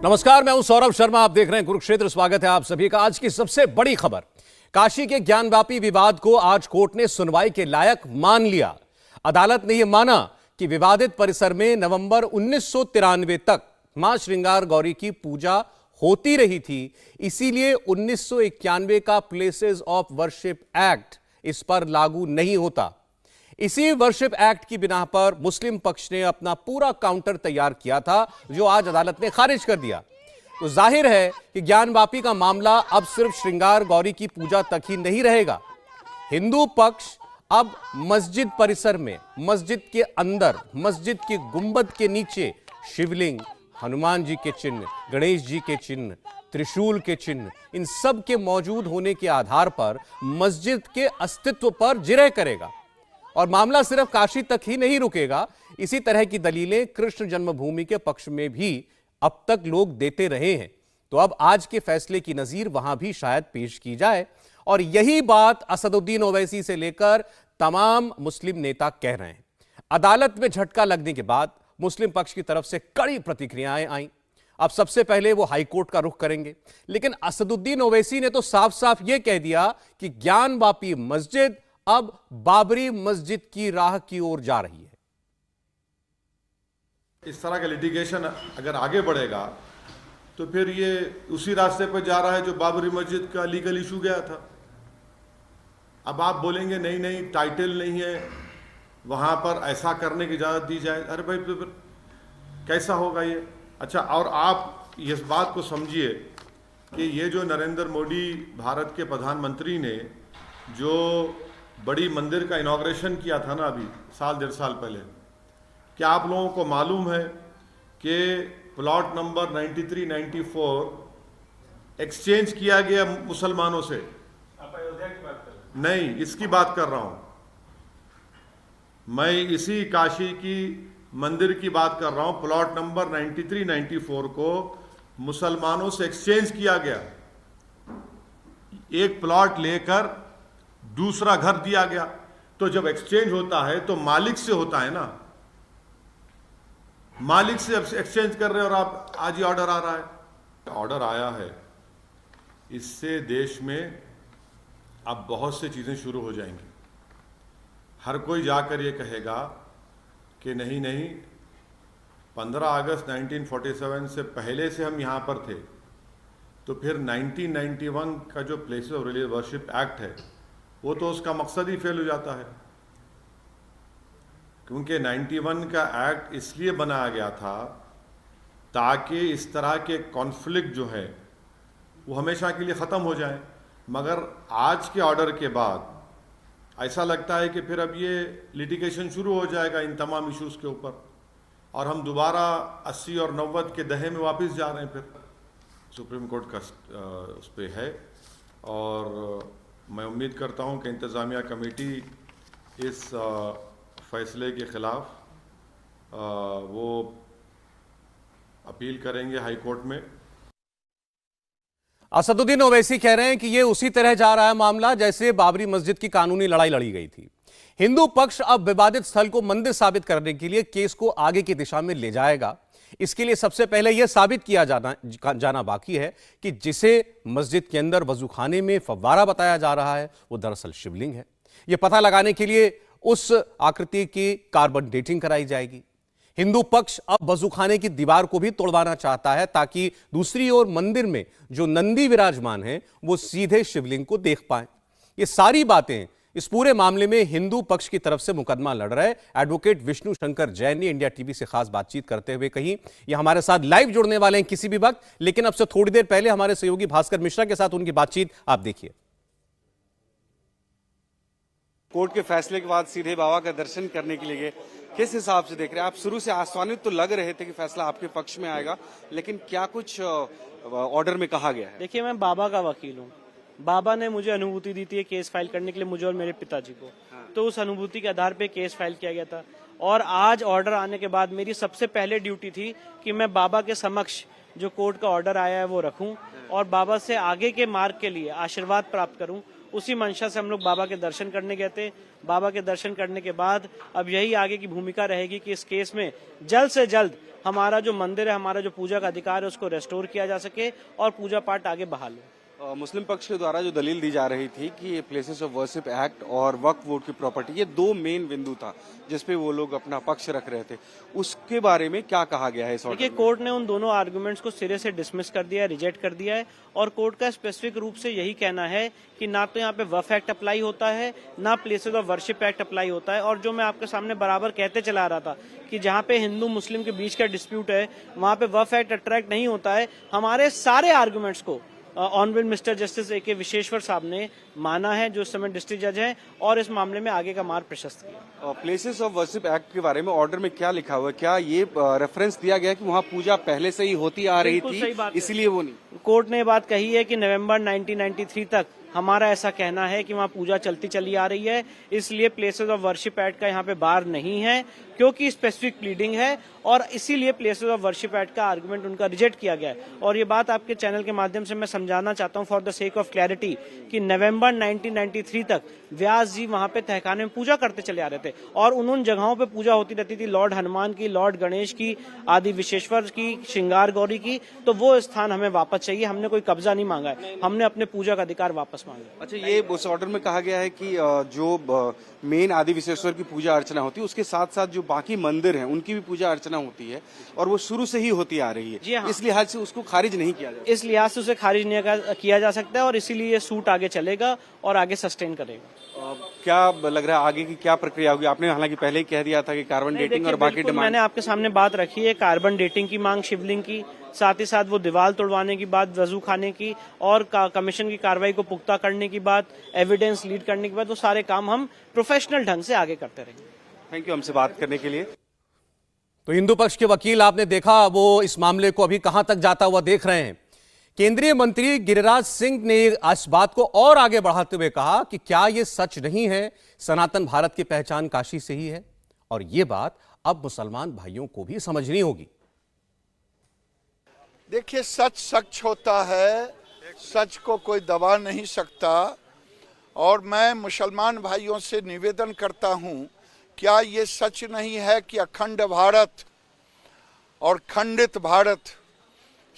नमस्कार, मैं हूं सौरभ शर्मा। आप देख रहे हैं कुरुक्षेत्र। स्वागत है आप सभी का। आज की सबसे बड़ी खबर, काशी के ज्ञानवापी विवाद को आज कोर्ट ने सुनवाई के लायक मान लिया। अदालत ने यह माना कि विवादित परिसर में नवंबर 1993 तक मां श्रृंगार गौरी की पूजा होती रही थी, इसीलिए 1991 का प्लेसेस ऑफ वर्शिप एक्ट इस पर लागू नहीं होता। इसी वर्शिप एक्ट की बिना पर मुस्लिम पक्ष ने अपना पूरा काउंटर तैयार किया था, जो आज अदालत ने खारिज कर दिया। तो जाहिर है कि ज्ञानवापी का मामला अब सिर्फ श्रृंगार गौरी की पूजा तक ही नहीं रहेगा। हिंदू पक्ष अब मस्जिद परिसर में, मस्जिद के अंदर, मस्जिद के गुंबद के नीचे शिवलिंग, हनुमान जी के चिन्ह, गणेश जी के चिन्ह, त्रिशूल के चिन्ह, इन सब के मौजूद होने के आधार पर मस्जिद के अस्तित्व पर जिरह करेगा। और मामला सिर्फ काशी तक ही नहीं रुकेगा। इसी तरह की दलीलें कृष्ण जन्मभूमि के पक्ष में भी अब तक लोग देते रहे हैं। तो अब आज के फैसले की नजीर वहां भी शायद पेश की जाए। और यही बात असदुद्दीन ओवैसी से लेकर तमाम मुस्लिम नेता कह रहे हैं। अदालत में झटका लगने के बाद मुस्लिम पक्ष की तरफ से कड़ी प्रतिक्रियाएं आई। अब सबसे पहले वो हाईकोर्ट का रुख करेंगे, लेकिन असदुद्दीन ओवैसी ने तो साफ साफ यह कह दिया कि ज्ञानवापी मस्जिद अब बाबरी मस्जिद की राह की ओर जा रही है। इस तरह का लिटिगेशन अगर आगे बढ़ेगा तो फिर ये उसी रास्ते पर जा रहा है जो बाबरी मस्जिद का लीगल इशू गया था। अब आप बोलेंगे नहीं नहीं, टाइटल नहीं है, वहां पर ऐसा करने की इजाजत दी जाए। अरे भाई, फिर कैसा होगा ये? अच्छा, और आप इस बात को समझिए कि ये जो नरेंद्र मोदी भारत के प्रधानमंत्री ने जो बड़ी मंदिर का इनॉग्रेशन किया था ना, अभी साल डेढ़ साल पहले, क्या आप लोगों को मालूम है कि प्लॉट नंबर 93-94 एक्सचेंज किया गया मुसलमानों से? आप अयोध्या की बात कर रहे हैं? नहीं, इसकी बात कर रहा हूं मैं, इसी काशी की मंदिर की बात कर रहा हूं। प्लॉट नंबर 93-94 को मुसलमानों से एक्सचेंज किया गया। एक प्लॉट लेकर दूसरा घर दिया गया। तो जब एक्सचेंज होता है तो मालिक से होता है ना, मालिक से एक्सचेंज कर रहे हैं और आप आज ही ऑर्डर आ रहा है, ऑर्डर आया है। इससे देश में अब बहुत सी चीजें शुरू हो जाएंगी। हर कोई जाकर ये कहेगा कि नहीं नहीं, 15 अगस्त 1947 से पहले से हम यहां पर थे, तो फिर 1991 का जो places of religious worship act है वो तो उसका मकसद ही फेल हो जाता है। क्योंकि 91 का एक्ट इसलिए बनाया गया था ताकि इस तरह के कॉन्फ्लिक्ट जो है वो हमेशा के लिए ख़त्म हो जाए। मगर आज के ऑर्डर के बाद ऐसा लगता है कि फिर अब ये लिटिगेशन शुरू हो जाएगा इन तमाम इश्यूज़ के ऊपर, और हम दोबारा 80 और 90 के दहे में वापस जा रहे हैं। फिर सुप्रीम कोर्ट का उस पर है, और मैं उम्मीद करता हूं कि इंतज़ामिया कमेटी इस फैसले के खिलाफ वो अपील करेंगे हाई कोर्ट में। असदुद्दीन ओवैसी कह रहे हैं कि यह उसी तरह जा रहा है मामला जैसे बाबरी मस्जिद की कानूनी लड़ाई लड़ी गई थी। हिंदू पक्ष अब विवादित स्थल को मंदिर साबित करने के लिए केस को आगे की दिशा में ले जाएगा। इसके लिए सबसे पहले यह साबित किया जाना बाकी है कि जिसे मस्जिद के अंदर वजूखाने में फव्वारा बताया जा रहा है वो दरअसल शिवलिंग है। यह पता लगाने के लिए उस आकृति की कार्बन डेटिंग कराई जाएगी। हिंदू पक्ष अब वजूखाने की दीवार को भी तोड़वाना चाहता है ताकि दूसरी ओर मंदिर में जो नंदी विराजमान है वो सीधे शिवलिंग को देख पाए। ये सारी बातें इस पूरे मामले में हिंदू पक्ष की तरफ से मुकदमा लड़ रहे एडवोकेट विष्णु शंकर जैन ने इंडिया टीवी से खास बातचीत करते हुए कही। ये हमारे साथ लाइव जुड़ने वाले हैं किसी भी वक्त, लेकिन अब से थोड़ी देर पहले हमारे सहयोगी भास्कर मिश्रा के साथ उनकी बातचीत आप देखिए। कोर्ट के फैसले के बाद सीधे बाबा का दर्शन करने के लिए किस हिसाब से देख रहे हैं आप? शुरू से आश्वासित तो लग रहे थे कि फैसला आपके पक्ष में आएगा, लेकिन क्या कुछ ऑर्डर में कहा गया है? देखिए, मैं बाबा का वकील हूँ। बाबा ने मुझे अनुभूति दी थी केस फाइल करने के लिए, मुझे और मेरे पिताजी को। तो उस अनुभूति के आधार पे केस फाइल किया गया था, और आज ऑर्डर आने के बाद मेरी सबसे पहले ड्यूटी थी कि मैं बाबा के समक्ष जो कोर्ट का ऑर्डर आया है वो रखूं और बाबा से आगे के मार्ग के लिए आशीर्वाद प्राप्त करूं उसी मंशा से हम लोग बाबा के दर्शन करने गए थे। बाबा के दर्शन करने के बाद अब यही आगे की भूमिका रहेगी कि इस केस में जल्द से जल्द हमारा जो मंदिर है, हमारा जो पूजा का अधिकार है, उसको रेस्टोर किया जा सके और पूजा पाठ आगे बहाल हो। मुस्लिम पक्ष के द्वारा जो दलील दी जा रही थी कि प्लेसेस ऑफ वर्शिप एक्ट और वक्फ बोर्ड की प्रॉपर्टी, ये दो मेन बिंदु था जिसपे वो लोग अपना पक्ष रख रहे थे, उसके बारे में क्या कहा गया है इस ऑर्डर देखिए, में? कोर्ट ने उन दोनों आर्गुमेंट्स को सिरे से डिसमिस कर दिया है, रिजेक्ट कर दिया है और कोर्ट का स्पेसिफिक रूप से यही कहना है कि ना तो यहाँ पे वक्फ एक्ट अप्लाई होता है, ना places of worship act apply होता है। और जो मैं आपके सामने बराबर कहते चला रहा था कि जहाँ पे हिंदू मुस्लिम के बीच का डिस्प्यूट है, वहाँ पे वक्फ एक्ट अट्रैक्ट नहीं होता है। हमारे सारे आर्गुमेंट्स को honourable mister justice A K. Vishweshwar साहब ने माना है, जो इस समय डिस्ट्रिक्ट जज हैं, और इस मामले में आगे का मार्ग प्रशस्त किया। प्लेसेस ऑफ वर्शिप एक्ट के बारे में ऑर्डर में क्या लिखा हुआ है? क्या ये रेफरेंस दिया गया कि वहाँ पूजा पहले से ही होती आ रही बिल्कुल सही बात थी, है। इसलिए वो नहीं? कोर्ट ने बात कही है कि नवंबर 1993 तक हमारा ऐसा कहना है कि वहाँ पूजा चलती चली आ रही है, इसलिए प्लेसेस ऑफ वर्शिप एक्ट का यहाँ पे बार नहीं है, क्योंकि स्पेसिफिक प्लीडिंग है और इसीलिए प्लेसेस ऑफ वर्शिप एक्ट का आर्गुमेंट उनका रिजेक्ट किया गया है। और ये बात आपके चैनल के माध्यम से मैं समझाना चाहता हूँ for the sake of clarity कि नवंबर 1993 तक व्यास जी वहाँ पे तहखाने में पूजा करते चले आ रहे थे और उन जगहों पे पूजा होती रहती थी, लॉर्ड हनुमान की, लॉर्ड गणेश की, आदि विश्वेश्वर की, श्रृंगार गौरी की। तो वो स्थान हमें वापस चाहिए, हमने कोई कब्जा नहीं मांगा है, हमने अपने पूजा का अधिकार वापस मांगा। अच्छा, ये उस ऑर्डर में कहा गया है कि जो मेन आदि विश्वेश्वर की पूजा अर्चना होती है, उसके साथ साथ जो बाकी मंदिर हैं उनकी भी पूजा अर्चना होती है और वो शुरू से ही होती आ रही जी है। हाँ। इस लिहाज से उसको खारिज नहीं किया जाए। इस लिहाज से उसे खारिज नहीं किया जा सकता है और इसीलिए सूट आगे चलेगा और आगे सस्टेन करेगा। क्या लग रहा है आगे की क्या प्रक्रिया होगी? आपने हालांकि पहले ही कह दिया था कि कार्बन नहीं, डेटिंग देखिए, और बाकी बिल्कुल डिमांड। मैंने आपके सामने बात रखी है, कार्बन डेटिंग की मांग शिवलिंग की, साथ ही साथ वो दीवार तोड़वाने की बात, वजू खाने की और कमीशन की कार्रवाई को पुख्ता करने की बात, एविडेंस लीड करने की बात, वो सारे काम हम प्रोफेशनल ढंग से आगे करते रहेंगे। थैंक यू हमसे बात करने के लिए। तो हिंदू पक्ष के वकील आपने देखा, वो इस मामले को अभी कहां तक जाता हुआ देख रहे हैं। केंद्रीय मंत्री गिरिराज सिंह ने इस बात को और आगे बढ़ाते हुए कहा कि क्या यह सच नहीं है, सनातन भारत की पहचान काशी से ही है, और यह बात अब मुसलमान भाइयों को भी समझनी होगी। देखिए, सच सच होता है, सच को कोई दबा नहीं सकता। और मैं मुसलमान भाइयों से निवेदन करता हूं, क्या ये सच नहीं है कि अखंड भारत और खंडित भारत,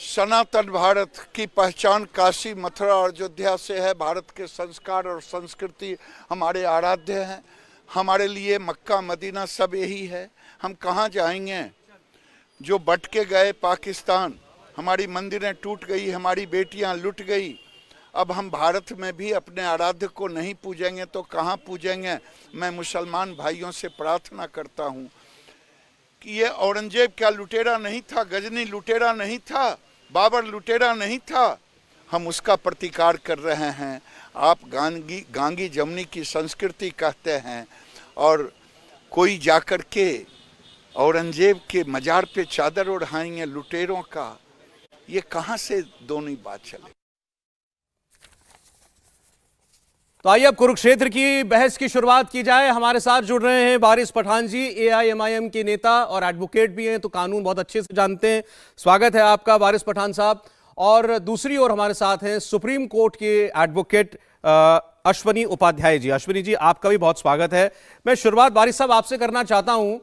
सनातन भारत की पहचान काशी, मथुरा और अयोध्या से है। भारत के संस्कार और संस्कृति हमारे आराध्य हैं। हमारे लिए मक्का मदीना सब यही है। हम कहाँ जाएंगे? जो बट के गए पाकिस्तान, हमारी मंदिरें टूट गई, हमारी बेटियां लुट गई। अब हम भारत में भी अपने आराध्य को नहीं पूजेंगे तो कहाँ पूजेंगे? मैं मुसलमान भाइयों से प्रार्थना करता हूँ कि ये औरंगजेब क्या लुटेरा नहीं था? गजनी लुटेरा नहीं था? बाबर लुटेरा नहीं था? हम उसका प्रतिकार कर रहे हैं। आप गांगी जमनी की संस्कृति कहते हैं और कोई जाकर के औरंगजेब के मजार पे चादर ओढ़ाएंगे लुटेरों का। ये कहां से दोनों बात चले? तो आइए अब कुरुक्षेत्र की बहस की शुरुआत की जाए। हमारे साथ जुड़ रहे हैं वारिस पठान जी, एआईएमआईएम के नेता और एडवोकेट भी हैं, तो कानून बहुत अच्छे से जानते हैं। स्वागत है आपका वारिस पठान साहब। और दूसरी ओर हमारे साथ हैं सुप्रीम कोर्ट के एडवोकेट अश्वनी उपाध्याय जी। अश्वनी जी, आपका भी बहुत स्वागत है। मैं शुरुआत वारिस साहब आपसे करना चाहता हूं।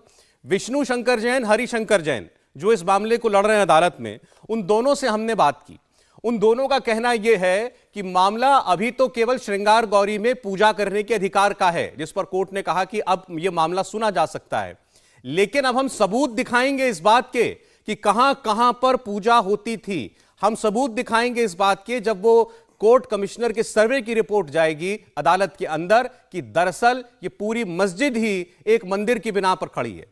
विष्णु शंकर जैन, हरिशंकर जैन जो इस मामले को लड़ रहे हैं अदालत में, उन दोनों से हमने बात की। उन दोनों का कहना यह है कि मामला अभी तो केवल श्रृंगार गौरी में पूजा करने के अधिकार का है, जिस पर कोर्ट ने कहा कि अब यह मामला सुना जा सकता है, लेकिन अब हम सबूत दिखाएंगे इस बात के कि कहां कहां पर पूजा होती थी। हम सबूत दिखाएंगे इस बात के जब वो कोर्ट कमिश्नर के सर्वे की रिपोर्ट जाएगी अदालत के अंदर कि दरअसल ये पूरी मस्जिद ही एक मंदिर की बिना पर खड़ी है।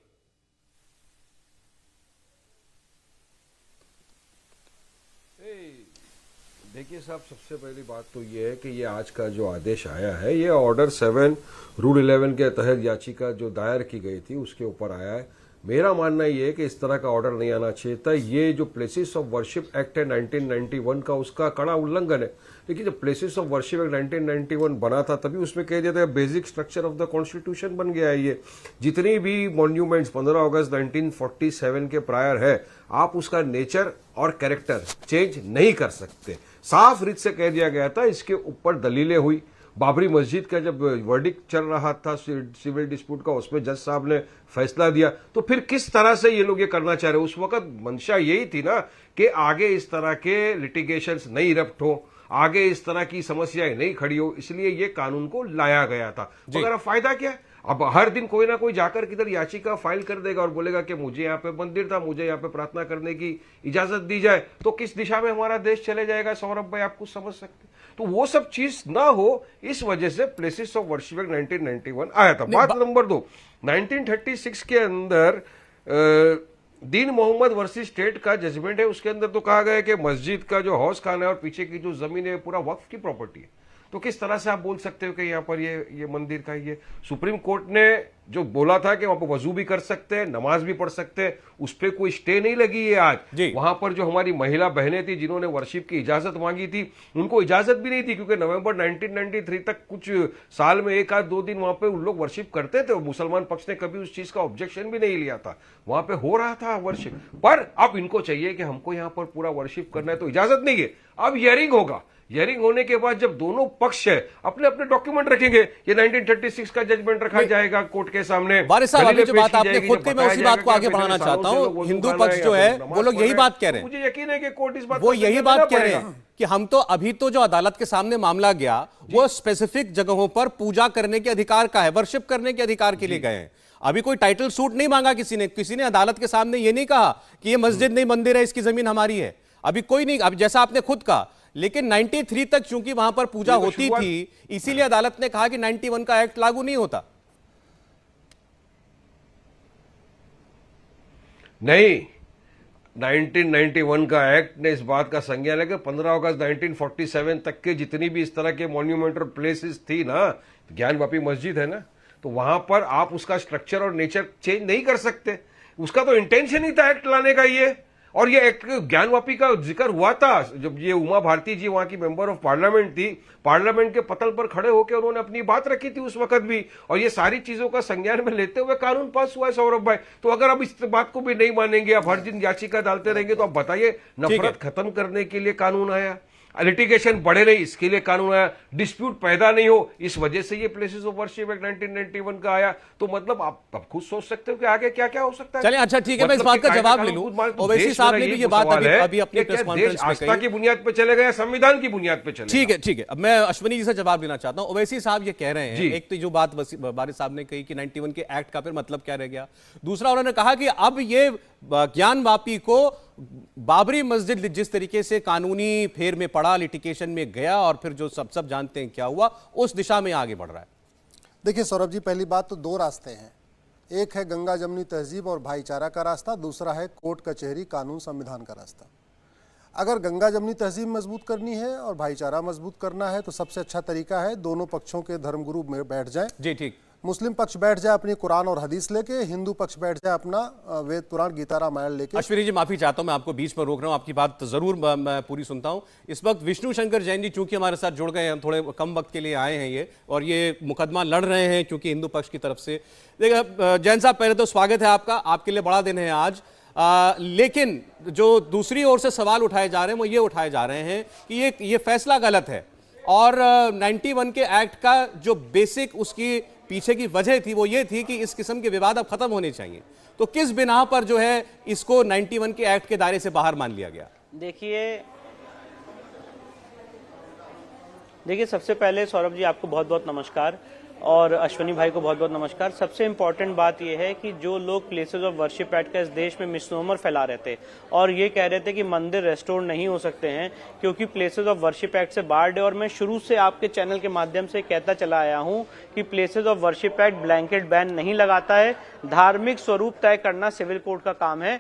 देखिए साहब, सबसे पहली बात तो ये है कि ये आज का जो आदेश आया है, ये ऑर्डर 7 रूल 11 के तहत याचिका जो दायर की गई थी उसके ऊपर आया है। मेरा मानना ये है कि इस तरह का ऑर्डर नहीं आना चाहिए था। ये जो प्लेसेस ऑफ वर्शिप एक्ट है 1991 का, उसका कड़ा उल्लंघन है। देखिए, जब प्लेसेस ऑफ वर्शिप एक्ट 1991 बना था तभी उसमें कह दिया था basic structure of the constitution बन गया है। ये जितनी भी मॉन्यूमेंट्स 15 अगस्त 1947 के प्रायर है, आप उसका नेचर और कैरेक्टर चेंज नहीं कर सकते। साफ रीत से कह दिया गया था। इसके ऊपर दलीलें हुई, बाबरी मस्जिद का जब वर्डिक्ट चल रहा था सिविल डिस्प्यूट का, उसमें जज साहब ने फैसला दिया, तो फिर किस तरह से ये लोग ये करना चाह रहे? उस वक्त मंशा यही थी ना कि आगे इस तरह के लिटिगेशंस नहीं इरप्ट हो, आगे इस तरह की समस्याएं नहीं खड़ी हो, इसलिए ये कानून को लाया गया था। मगर अब फायदा क्या है? अब हर दिन कोई ना कोई जाकर किधर याचिका फाइल कर देगा और बोलेगा कि मुझे यहाँ पे मंदिर था, मुझे यहाँ पे प्रार्थना करने की इजाजत दी जाए, तो किस दिशा में हमारा देश चले जाएगा सौरभ भाई, आप कुछ समझ सकते? तो वो सब चीज ना हो, इस वजह से प्लेसेस ऑफ वर्शिप एक्ट 1991 आया था। बात नंबर 2, 1936 के अंदर दीन मोहम्मद वर्सेस स्टेट का जजमेंट है, उसके अंदर तो कहा गया है कि मस्जिद का जो हौज खाना है और पीछे की जो जमीन है पूरा वक्फ की प्रॉपर्टी है। तो किस तरह से आप बोल सकते हो कि यहाँ पर ये मंदिर का ये सुप्रीम कोर्ट ने जो बोला था कि वहां पर वजू भी कर सकते हैं, नमाज भी पढ़ सकते हैं, उस पर कोई स्टे नहीं लगी है आज। वहां पर जो हमारी महिला बहनें थी जिन्होंने वर्शिप की इजाजत मांगी थी, उनको इजाजत भी नहीं थी, क्योंकि नवंबर 1993 तक कुछ साल में 1 आध 2 दिन वहां पे उन लोग वर्शिप करते थे। मुसलमान पक्ष ने कभी उस चीज का ऑब्जेक्शन भी नहीं लिया था, वहां पे हो रहा था वर्शिप। पर अब इनको चाहिए कि हमको यहाँ पर पूरा वर्शिप करना है, तो इजाजत नहीं है। अब हियरिंग होगा, हियरिंग होने के बाद जब दोनों पक्ष है अपने अपने डॉक्यूमेंट रखेंगे, ये 1936 का जजमेंट रखा जाएगा कोर्ट के सामने। वारिस साहब, अभी जो बात आपने खुद की, मैं उसी बात को आगे बढ़ाना चाहता हूं। हिंदू पक्ष जो है वो लोग यही बात कह रहे हैं, मुझे यकीन है कि कोर्ट इस बात वो यही बात कह रहे हैं कि हम तो अभी तो जो अदालत के सामने मामला गया वो स्पेसिफिक जगहों पर पूजा करने के अधिकार का है, वर्शिप करने के अधिकार के लिए गए हैं। अभी कोई टाइटल सूट नहीं मांगा किसी ने अदालत के सामने ये नहीं कहा कि ये मस्जिद नहीं मंदिर है, इसकी जमीन हमारी है। अभी कोई नहीं, अब जैसा आपने खुद कहा, लेकिन 93 तक चूंकि वहां पर पूजा होती थी, इसीलिए अदालत ने कहा कि 91 का एक्ट लागू नहीं होता। नहीं, 1991 का एक्ट ने इस बात का संज्ञान है कि 15 अगस्त 1947 तक के जितनी भी इस तरह के मॉन्यूमेंटल प्लेसेस थी ना, ज्ञानवापी मस्जिद है ना, तो वहां पर आप उसका स्ट्रक्चर और नेचर चेंज नहीं कर सकते। उसका तो इंटेंशन ही था एक्ट लाने का ये। और ये एक ज्ञानवापी का जिक्र हुआ था जब ये उमा भारती जी वहां की मेंबर ऑफ पार्लियामेंट थी, पार्लियामेंट के पतल पर खड़े होकर उन्होंने अपनी बात रखी थी उस वक्त भी, और ये सारी चीजों का संज्ञान में लेते हुए कानून पास हुआ है सौरभ भाई। तो अगर अब इस बात को भी नहीं मानेंगे, आप हर दिन याचिका डालते रहेंगे, तो आप बताइए नफरत खत्म करने के लिए कानून आया, लिटिगेशन बढ़े नहीं इसके लिए कानून आया, डिस्प्यूट पैदा नहीं हो इस वजह से ये प्लेसेस ऑफ वर्शिप एक्ट 1991 का आया। तो मतलब आप खुद सोच सकते हो कि आगे क्या क्या हो सकता है। चलिए, अच्छा ठीक है, मैं इस बात का जवाब ले लूं। ओवैसी साहब ने भी ये बात अभी अपनी प्रेस कॉन्फ्रेंस में आस्था की बुनियाद पर चलेगा या संविधान की बुनियाद पर चलेगा? ठीक है, ठीक है। अब मैं अश्विनी जी से जवाब लेना चाहता हूं। ओवैसी साहब ये कह रहे हैं, एक तो जो बात वारिस साहब ने कही कि 91 के एक्ट का फिर मतलब क्या रह गया, दूसरा उन्होंने कहा कि अब ये ज्ञानवापी को बाबरी मस्जिद जिस तरीके से कानूनी फेर में पड़ा, लिटिगेशन में गया और फिर जो सब जानते हैं क्या हुआ, उस दिशा में आगे बढ़ रहा है। देखिए सौरभ जी, पहली बात तो 2 रास्ते हैं, एक है गंगा जमनी तहजीब और भाईचारा का रास्ता, दूसरा है कोर्ट कचहरी कानून संविधान का रास्ता। अगर गंगा जमनी तहजीब मजबूत करनी है और भाईचारा मजबूत करना है तो सबसे अच्छा तरीका है दोनों पक्षों के धर्मगुरु में बैठ जाएं। जी ठीक। मुस्लिम पक्ष बैठ जाए अपनी कुरान और हदीस लेके, हिंदू पक्ष बैठ जाए अपना वेद पुराण गीता रामायण लेके। अश्विनी जी माफी चाहता हूं, मैं आपको बीच में रोक रहा हूं, आपकी बात जरूर मैं पूरी सुनता हूं। इस वक्त विष्णु शंकर जैन जी चूंकि हमारे साथ जुड़ गए हैं, थोड़े कम वक्त के लिए आए हैं ये, और ये मुकदमा लड़ रहे हैं क्योंकि हिंदू पक्ष की तरफ से। देखिए जैन साहब, पहले तो स्वागत है आपका, आपके लिए बड़ा दिन है आज। लेकिन जो दूसरी ओर से सवाल उठाए जा रहे हैं वो ये उठाए जा रहे हैं कि ये फैसला गलत है, और 91 के एक्ट का जो बेसिक उसकी पीछे की वजह थी वो ये थी कि इस किस्म के विवाद अब खत्म होने चाहिए। तो किस बिना पर जो है इसको 91 के एक्ट के दायरे से बाहर मान लिया गया? देखिए सबसे पहले सौरभ जी आपको बहुत बहुत नमस्कार, और अश्विनी भाई को बहुत बहुत नमस्कार। सबसे इम्पोर्टेंट बात यह है कि जो लोग प्लेसेस ऑफ वर्शिप एक्ट का इस देश में मिसनोमर फैला रहे थे और ये कह रहे थे कि मंदिर रेस्टोर नहीं हो सकते हैं क्योंकि प्लेसेस ऑफ वर्शिप एक्ट से बाहर है, और मैं शुरू से आपके चैनल के माध्यम से कहता चला आया हूं कि places of worship act blanket ban नहीं लगाता है। धार्मिक स्वरूप तय करना सिविल कोर्ट का काम है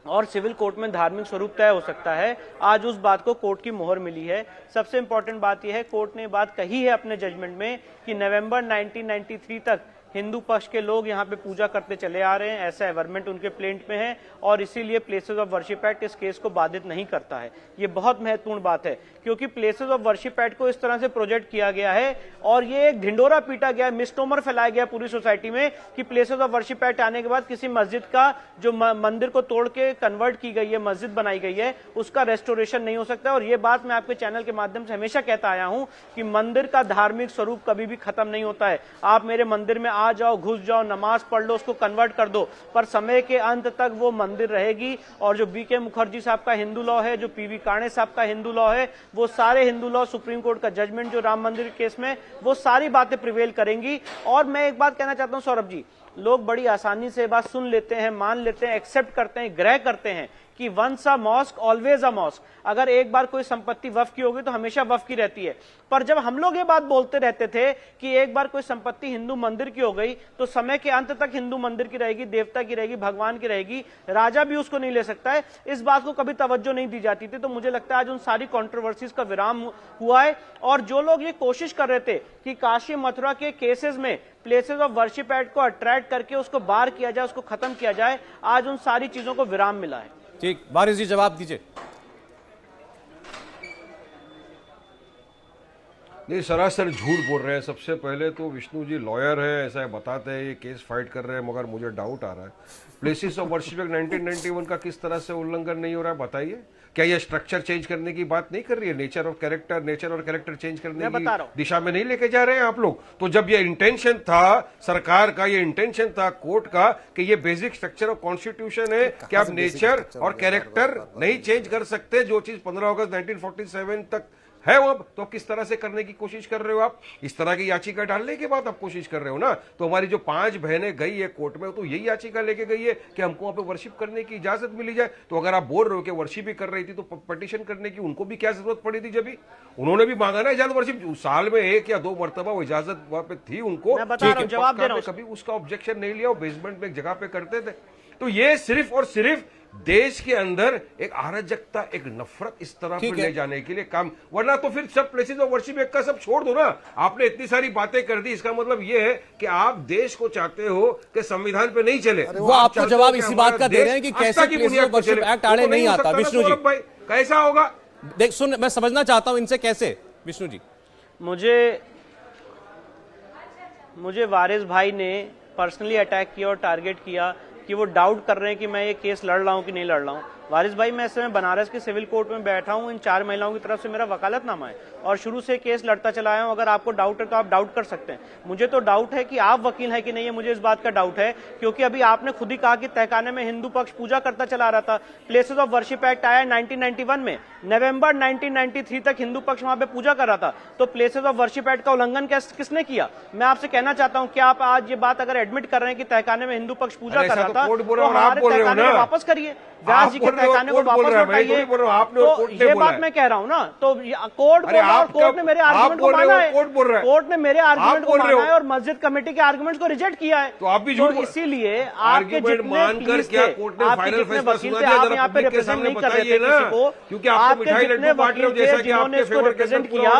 और सिविल कोर्ट में धार्मिक स्वरूप तय हो सकता है। आज उस बात को कोर्ट की मोहर मिली है। सबसे इंपॉर्टेंट बात यह है, कोर्ट ने बात कही है अपने जजमेंट में कि नवंबर 1993 तक हिंदू पक्ष के लोग यहाँ पे पूजा करते चले आ रहे हैं, ऐसा एवरमेंट उनके प्लेंट में है और इसीलिए प्लेसेस ऑफ वर्शिप एक्ट इस केस को बाधित नहीं करता है। ये बहुत महत्वपूर्ण बात है क्योंकि प्लेसेस ऑफ वर्शिप एक्ट को इस तरह से प्रोजेक्ट किया गया है और ये एक ढिंडोरा पीटा गया, मिसनोमर फैलाया गया पूरी सोसाइटी में कि प्लेसेस ऑफ वर्शिप एक्ट आने के बाद किसी मस्जिद का जो मंदिर को तोड़ के कन्वर्ट की गई है, मस्जिद बनाई गई है, उसका रेस्टोरेशन नहीं हो सकता। और ये बात मैं आपके चैनल के माध्यम से हमेशा कहता आया हूं कि मंदिर का धार्मिक स्वरूप कभी भी खत्म नहीं होता है। आप मेरे मंदिर में आ जाओ, घुस जाओ, नमाज पढ़ लो, उसको कन्वर्ट कर दो, पर समय के अंत तक वो मंदिर रहेगी। और जो बीके मुखर्जी साहब का हिंदू लॉ है, जो पीवी काणे साहब का हिंदू लॉ है, वो सारे हिंदू लॉ, सुप्रीम कोर्ट का जजमेंट जो राम मंदिर केस में, वो सारी बातें प्रिवेल करेंगी। और मैं एक बात कहना चाहता हूं सौरभ जी, लोग बड़ी आसानी से बात सुन लेते हैं, मान लेते हैं, एक्सेप्ट करते हैं, ग्रह करते हैं कि once a mosque always a mosque. अगर एक बार कोई संपत्ति वफ की होगी तो हमेशा वफ की रहती है। पर जब हम लोग ये बात बोलते रहते थे कि एक बार कोई संपत्ति हिंदू मंदिर की हो गई तो समय के अंत तक हिंदू मंदिर की रहेगी, देवता की रहेगी, भगवान की रहेगी, राजा भी उसको नहीं ले सकता है, इस बात को कभी तवज्जो नहीं दी जाती थी। तो मुझे लगता है आज उन सारी कंट्रोवर्सीज का विराम हुआ है। और जो लोग ये कोशिश कर रहे थे कि काशी मथुरा के केसेस में प्लेसेस ऑफ वर्शिप एक्ट को अट्रैक्ट करके उसको बार किया जाए, उसको खत्म किया जाए, आज उन सारी चीजों को विराम मिला है। ठीक, वारिस जी जवाब दीजिए। नहीं, सरासर झूठ बोल रहे हैं। सबसे पहले तो विष्णु जी लॉयर है, ऐसा बताते हैं, ये केस फाइट कर रहे हैं, मगर मुझे डाउट आ रहा है प्लेसेस ऑफ वर्शिप एक्ट 1991 का किस तरह से उल्लंघन नहीं हो रहा है, बताइए। क्या ये स्ट्रक्चर चेंज करने की बात नहीं कर रही है? नेचर और कैरेक्टर चेंज करने की दिशा में नहीं लेके जा रहे हैं आप लोग? तो जब ये इंटेंशन था सरकार का, ये इंटेंशन था कोर्ट का कि ये बेसिक स्ट्रक्चर ऑफ कॉन्स्टिट्यूशन है कि आप नेचर और कैरेक्टर नहीं चेंज कर सकते, जो चीज 15 अगस्त 1947 तक है वो, तो किस तरह से करने की कोशिश कर रहे हो आप? इस तरह की याचिका डालने के बाद आप कोशिश कर रहे हो ना। तो हमारी जो 5 बहनें गई है कोर्ट में, तो यही याचिका लेके गई है कि हमको वहां पे वर्शिप करने की इजाजत मिली जाए। तो अगर आप बोल रहे हो कि वर्शिप भी कर रही थी तो पिटीशन करने की उनको भी क्या जरूरत पड़ी थी? जब भी उन्होंने भी मांगा ना इजाजत वर्शिप, साल में 1 या 2 मरतबा वो इजाजत वहां पे थी उनको, कभी उसका ऑब्जेक्शन नहीं लिया, वो बेसमेंट में एक जगह पे करते थे। तो ये सिर्फ और सिर्फ देश के अंदर एक अराजकता, एक नफरत इस तरह पर ले जाने के लिए काम, वरना तो फिर सब प्लेसेस ऑफ वर्शिप एक्ट का सब छोड़ दो ना। आपने इतनी सारी बातें कर दी, इसका मतलब ये है कि आप देश को चाहते हो कि संविधान पे नहीं चले। वो आपको जवाब इसी बात का दे रहे हैं कि कैसे प्लेसेस ऑफ वर्शिप एक्ट आड़े नहीं आता। विष्णु जी भाई कैसा होगा? देख सुन, मैं समझना चाहता हूं इनसे कैसे। विष्णु जी, मुझे वारिस भाई ने पर्सनली अटैक किया और टारगेट किया कि वो डाउट कर रहे हैं कि मैं ये केस लड़ रहा हूं कि नहीं लड़ रहा हूं। वारिस भाई, मैं इस समय बनारस के सिविल कोर्ट में बैठा हूं, इन 4 महिलाओं की तरफ से मेरा वकालतनामा है और शुरू से केस लड़ता चला आया हूं। अगर आपको डाउट है तो आप डाउट कर सकते हैं। मुझे तो डाउट है कि आप वकील हैं कि नहीं है, मुझे इस बात का डाउट है क्योंकि अभी आपने खुद ही कहा कि तहखाने में हिंदू पक्ष पूजा करता चला रहा था। प्लेसेस ऑफ वर्शिप एक्ट आया 1991 में, नवंबर 1993 तक हिंदू पक्ष वहां पे पूजा कर रहा था। तो प्लेसेस ऑफ वर्शिप एक्ट का उल्लंघन किसने किया? मैं आपसे कहना चाहता हूं, क्या आप आज ये बात अगर एडमिट कर रहे हैं कि तहखाने में हिंदू पक्ष पूजा कर रहा था तो हमारे तहखाने को वापस करिए, व्यास जी के तहखाने को वापस लौटाइए। तो ये बात मैं कह रहा हूं ना, तो कोर्ट ने मेरे आर्गुमेंट को माना है, कोर्ट ने मेरे आर्गुमेंट को माना है और मस्जिद कमेटी के आर्गुमेंट्स को रिजेक्ट किया है। तो आप भी इसीलिए आपके जितने वकील थे, आपके जितने वकील थे, आप यहाँ पे रिप्रेजेंट नहीं कर रहे थे किसी को, क्योंकि आपके जितने वकील थे जिन्होंने इसको रिप्रेजेंट किया,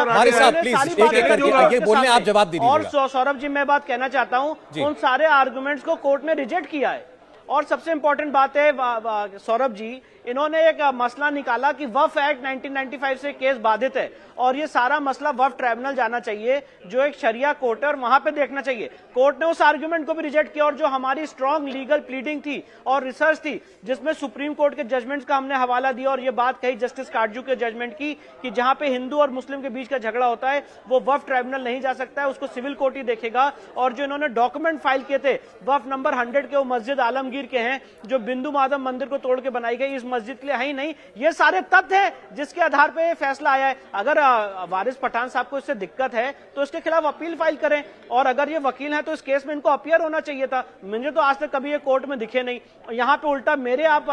ये बोलने आप जवाब दीजिए। और सौरभ जी, मैं बात कहना चाहता हूँ, उन सारे आर्गुमेंट्स को कोर्ट ने रिजेक्ट किया है। और सबसे इंपॉर्टेंट बात है सौरभ जी, इन्होंने एक मसला निकाला कि वफ एक्ट 1995 से केस बाधित है और ये सारा मसला वफ ट्राइब्यूनल जाना चाहिए जो एक शरिया कोर्ट है और वहां पे देखना चाहिए। कोर्ट ने उस आर्गुमेंट को भी रिजेक्ट किया और जो हमारी स्ट्रांग लीगल प्लीडिंग थी और रिसर्च थी जिसमें सुप्रीम कोर्ट के जजमेंट्स का हमने हवाला दिया और ये बात कही जस्टिस काटजू के जजमेंट की कि जहां पे हिंदू और मुस्लिम के बीच का झगड़ा होता है वो वफ ट्राइब्यूनल नहीं जा सकता है, उसको सिविल कोर्ट ही देखेगा। और जो इन्होंने डॉक्यूमेंट फाइल किए थे वफ नंबर 100 के, वो मस्जिद आलमगीर के हैं जो बिंदु माधव मंदिर को तोड़ के बनाई गई, इस मस्जिद के लिए है ही नहीं। ये सारे तथ्य हैं जिसके आधार पे फैसला आया है। अगर वारिस पठान साहब को इससे दिक्कत है तो इसके खिलाफ अपील फाइल करें और अगर ये वकील हैं तो इस केस में इनको अपीयर होना चाहिए था। मुझे तो आज तक कभी ये कोर्ट में दिखे नहीं। यहाँ पे उल्टा मेरे आप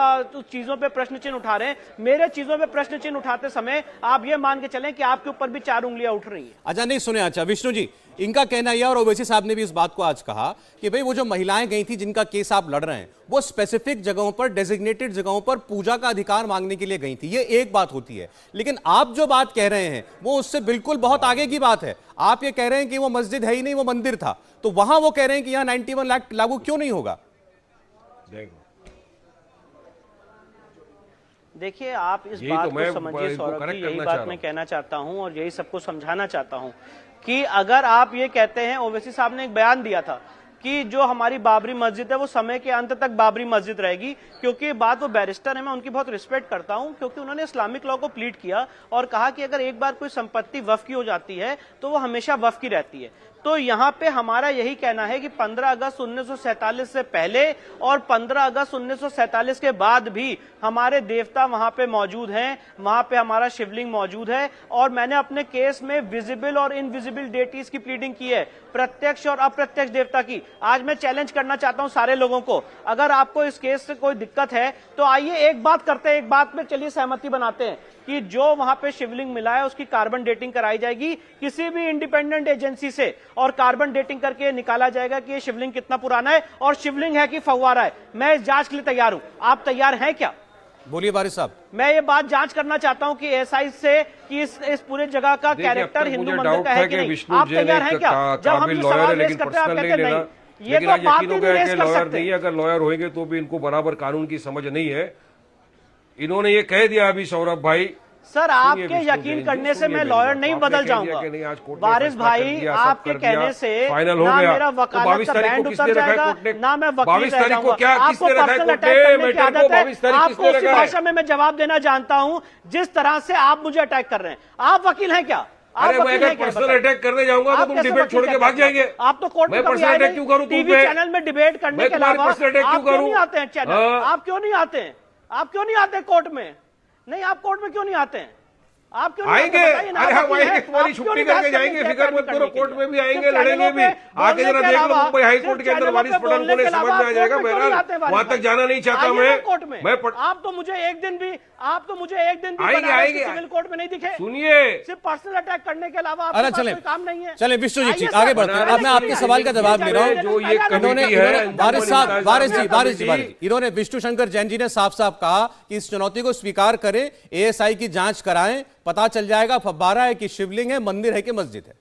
चीजों पे प्रश्न चिन्ह उठा रहे हैं। मेरे चीजों पे प्रश्न चिन्ह उठाते समय आप ये मान के चलें कि आपके ऊपर भी 4 उंगलियां उठ रही हैं। अच्छा नहीं सुने। अच्छा विष्णु जी, इनका कहना यह, और ओवैसी साहब ने भी इस बात को आज कहा कि भाई वो जो महिलाएं गई थी जिनका केस आप लड़ रहे हैं, वो स्पेसिफिक जगहों पर, डेजिग्नेटेड जगहों पर पूजा का अधिकार मांगने के लिए गई थी। ये एक बात होती है, लेकिन आप जो बात कह रहे हैं वो उससे बिल्कुल बहुत आगे की बात है। आप ये कह रहे हैं कि वो मस्जिद है ही नहीं, वो मंदिर था, तो वहां वो कह रहे हैं कि यहां 91 लाख लागू क्यों नहीं होगा? देखिए, आप इस यही बात तो मैं को समझिए इनको सौरभ correct जी, यही करना बात चाह मैं रहा कहना चाहता हूं और यही सबको समझाना चाहता हूं कि अगर आप ये कहते हैं, ओवैसी साहब ने एक बयान दिया था कि जो हमारी बाबरी मस्जिद है वो समय के अंत तक बाबरी मस्जिद रहेगी, क्योंकि बात वो बैरिस्टर है, मैं उनकी बहुत रिस्पेक्ट करता हूं, क्योंकि उन्होंने इस्लामिक लॉ को प्लीड किया और कहा कि अगर एक बार कोई संपत्ति वक्फ की हो जाती है तो वो हमेशा वक्फ की रहती है। तो यहाँ पे हमारा यही कहना है कि 15 अगस्त 1947 से पहले और 15 अगस्त 1947 के बाद भी हमारे देवता वहां पे मौजूद हैं, वहां पे हमारा शिवलिंग मौजूद है। और मैंने अपने केस में विजिबल और इनविजिबल डेटीज की प्लीडिंग की है, प्रत्यक्ष और अप्रत्यक्ष देवता की। आज मैं चैलेंज करना चाहता हूं सारे लोगों को, अगर आपको इस केस से कोई दिक्कत है तो आइए एक बात करते हैं, एक बात में चलिए सहमति बनाते हैं कि जो वहां पे शिवलिंग मिला है उसकी कार्बन डेटिंग कराई जाएगी किसी भी इंडिपेंडेंट एजेंसी से, और कार्बन डेटिंग करके निकाला जाएगा कि ये शिवलिंग कितना पुराना है और शिवलिंग है कि फव्वारा है। मैं इस जांच के लिए तैयार हूं, आप तैयार हैं क्या? बोलिए वारिस साहब। मैं ये बात जांच करना चाहता हूं कि एसआई से कि इस पूरे जगह का कैरेक्टर हिंदू मंदिर का है कि नहीं। आप तैयार हैं क्या? जब हम ये सवाल रेज करते हैं आप कहते हैं नहीं, ये तो बात ही नहीं रेज कर सकते। नहीं, अगर लॉयर होंगे तो भी इनको बराबर कानून की समझ नहीं है। इन्होंने ये कह दिया अभी सौरभ भाई। सर, आपके यकीन करने से मैं लॉयर नहीं बदल जाऊंगा। वारिस भाई, आपके कहने से फाइनल हो ना गया, मेरा वकालत का बैंड उतर जाएगा, ना मैं वकील 22 रह तारीख को जाऊंगा। क्या आपको पर्सनल अटैक करने की आदत है, आपको उसी भाषा में मैं जवाब देना जानता हूं जिस तरह से आप मुझे अटैक कर रहे हैं। आप वकील हैं क्या? अरे मैं अगर पर्सनल अटैक करने जाऊंगा तो तुम डिबेट छोड़ के भाग जाएंगे। आप तो कोर्ट में पर्सनल अटैक क्यों करूं? टीवी चैनल में डिबेट करने के अलावा आप क्यों नहीं आते हैं चैनल? आप क्यों नहीं आते हैं? आप क्यों नहीं आते कोर्ट में? नहीं, आप कोर्ट में क्यों नहीं आते हैं? आप क्यों आएंगे? अरे हम आएंगे, तुम्हारी छुट्टी करके जाएंगे, फिक्र मत करो, कोर्ट में भी आएंगे, लड़ेंगे भी। आके जरा देख लो मुंबई हाई कोर्ट के अंदर वारिस पठान को समझ में आ जाएगा। बहरहाल वहां तक जाना नहीं चाहता मैं कोर्ट में। आप तो मुझे एक दिन भी आएंगे सिविल कोर्ट में नहीं दिखे। सुनिए, सिर्फ पर्सनल अटैक करने के अलावा अरे आपके पास कोई काम नहीं है। चले विष्णु जी आगे बढ़ते हैं। अब मैं आपके सवाल का जवाब ले रहा हूं। जो ये कमेटी है, वारिस जी, इन्होंने विष्णु शंकर जैन जी ने साफ साफ कहा कि इस चुनौती को स्वीकार करें, एएसआई की जांच कराएं, पता चल जाएगा फव्वारा है कि शिवलिंग है, मंदिर है कि मस्जिद है।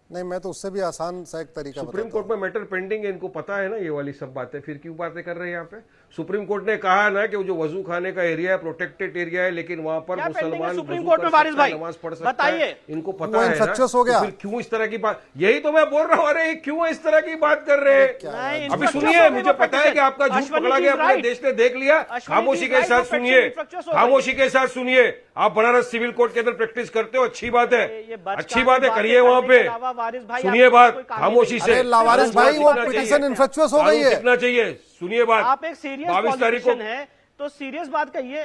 नहीं, मैं तो उससे भी आसान सा एक तरीका सुप्रीम कोर्ट में मैटर पेंडिंग है, इनको पता है ना ये वाली सब बातें, फिर क्यों बातें कर रहे हैं यहाँ पे? सुप्रीम कोर्ट ने कहा ना कि वो जो वजू खाने का एरिया है प्रोटेक्टेड एरिया है, लेकिन वहां पर मुसलमान सुप्रीम कोर्ट में वारिस भाई नमाज पढ़ सकता बताइए, है, इनको पता है ना, इन्फेक्शस हो गया। तो फिर क्यों इस तरह की बात? यही तो मैं बोल रहा हूँ, अरे क्यों इस तरह की बात कर रहे हैं? अभी सुनिए, मुझे पता है कि आपका झूठ पकड़ा गया, अपने देश ने देख लिया। खामोशी के साथ सुनिए, खामोशी के साथ सुनिए। आप बनारस सिविल कोर्ट के अंदर प्रैक्टिस करते हो, अच्छी बात है, अच्छी बात है, करिए वहां पे। सुनिए बात खामोशी से। वारिस भाई, वो पिटीशन इन्फेक्चुअस हो गई है। कितना चाहिए? सुनिए बात। आप एक सीरियस 22 तारीख को है तो सीरियस बात कहिए।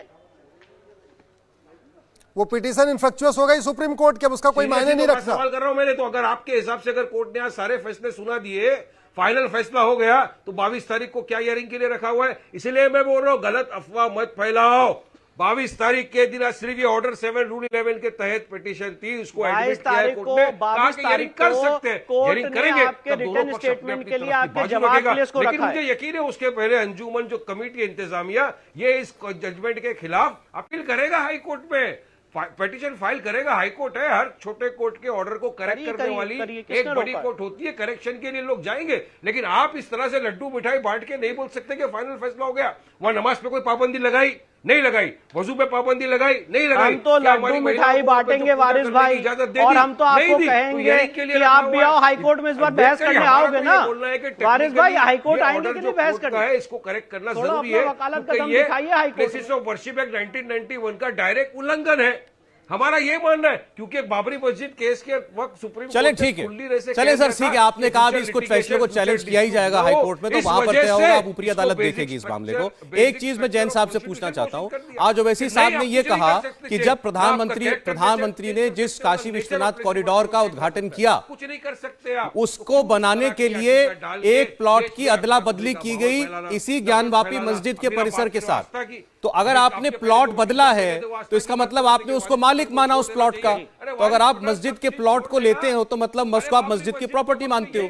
वो पिटीशन इन्फेक्चुअस हो गई सुप्रीम कोर्ट के, अब उसका कोई मायने नहीं रखता। सवाल कर रहा हूं मैंने तो, अगर आपके हिसाब से अगर कोर्ट ने आज सारे फैसले सुना दिए, फाइनल फैसला हो गया, तो 22 तारीख को क्या हियरिंग के लिए रखा हुआ है? इसलिए मैं बोल रहा हूं, गलत अफवाह मत फैलाओ। 22 तारीख के दिन सिर्फ ये ऑर्डर 7 रूल 11 के तहत पिटीशन थी, उसको एडमिट किया है कोर्ट ने, कहा कि हियरिंग कर सकते हैं, हियरिंग करेंगे, तब दोनों पक्ष अपने अपनी तरफ की बाजू रखेगा। लेकिन मुझे यकीन है उसके पहले अंजुमन जो कमेटी इंतजामिया, ये इस जजमेंट के खिलाफ अपील करेगा हाई कोर्ट में, पिटीशन फाइल करेगा। हाई कोर्ट है, हर छोटे कोर्ट के ऑर्डर को करेक्ट करने वाली एक बड़ी कोर्ट होती है, करेक्शन के लिए लोग जाएंगे। लेकिन आप इस तरह से लड्डू मिठाई बांट के नहीं बोल सकते कि फाइनल फैसला हो गया। वहां नमाज पे कोई पाबंदी लगाई नहीं लगाई, वजू पे पाबंदी लगाई नहीं लगाई। हम तो लड्डू मिठाई बांटेंगे वारिस भाई, और हम तो आपको कहेंगे कि आप भी आओ हाईकोर्ट में, इस बार बहस करने आओगे ना वारिस भाई? हाईकोर्ट आएंगे कि नहीं बहस करने? इसको करेक्ट करना जरूरी है, क्योंकि ये प्लेसेस ऑफ वर्शिप एक्ट 1991 का डायरेक्ट उल्लंघन है। हमारा ये मानना है, क्योंकि एक बाबरी मस्जिद केस के वक्त सुप्रीम कोर्ट चले ठीक है, चले सर ठीक है, आपने कहा भी इसको फैसले को चैलेंज किया ही जाएगा हाई कोर्ट में, तो वहां पर तय होगा, अब ऊपरी अदालत देखेगी इस मामले को। एक चीज मैं जैन साहब से पूछना चाहता हूं, आज ओवैसी साहब ने यह कहा कि जब प्रधानमंत्री ने जिस काशी विश्वनाथ कॉरिडोर का उद्घाटन किया, कुछ नहीं कर सकते आप, उसको बनाने के लिए एक प्लॉट की अदला बदली की गई इसी ज्ञानवापी मस्जिद के परिसर के साथ। तो अगर आपने प्लॉट बदला है तो इसका मतलब आपने उसको मालिक माना उस प्लॉट का, तो अगर आप मस्जिद के प्लॉट को लेते हो तो मतलब उसको आप मस्जिद की प्रॉपर्टी मानते हो।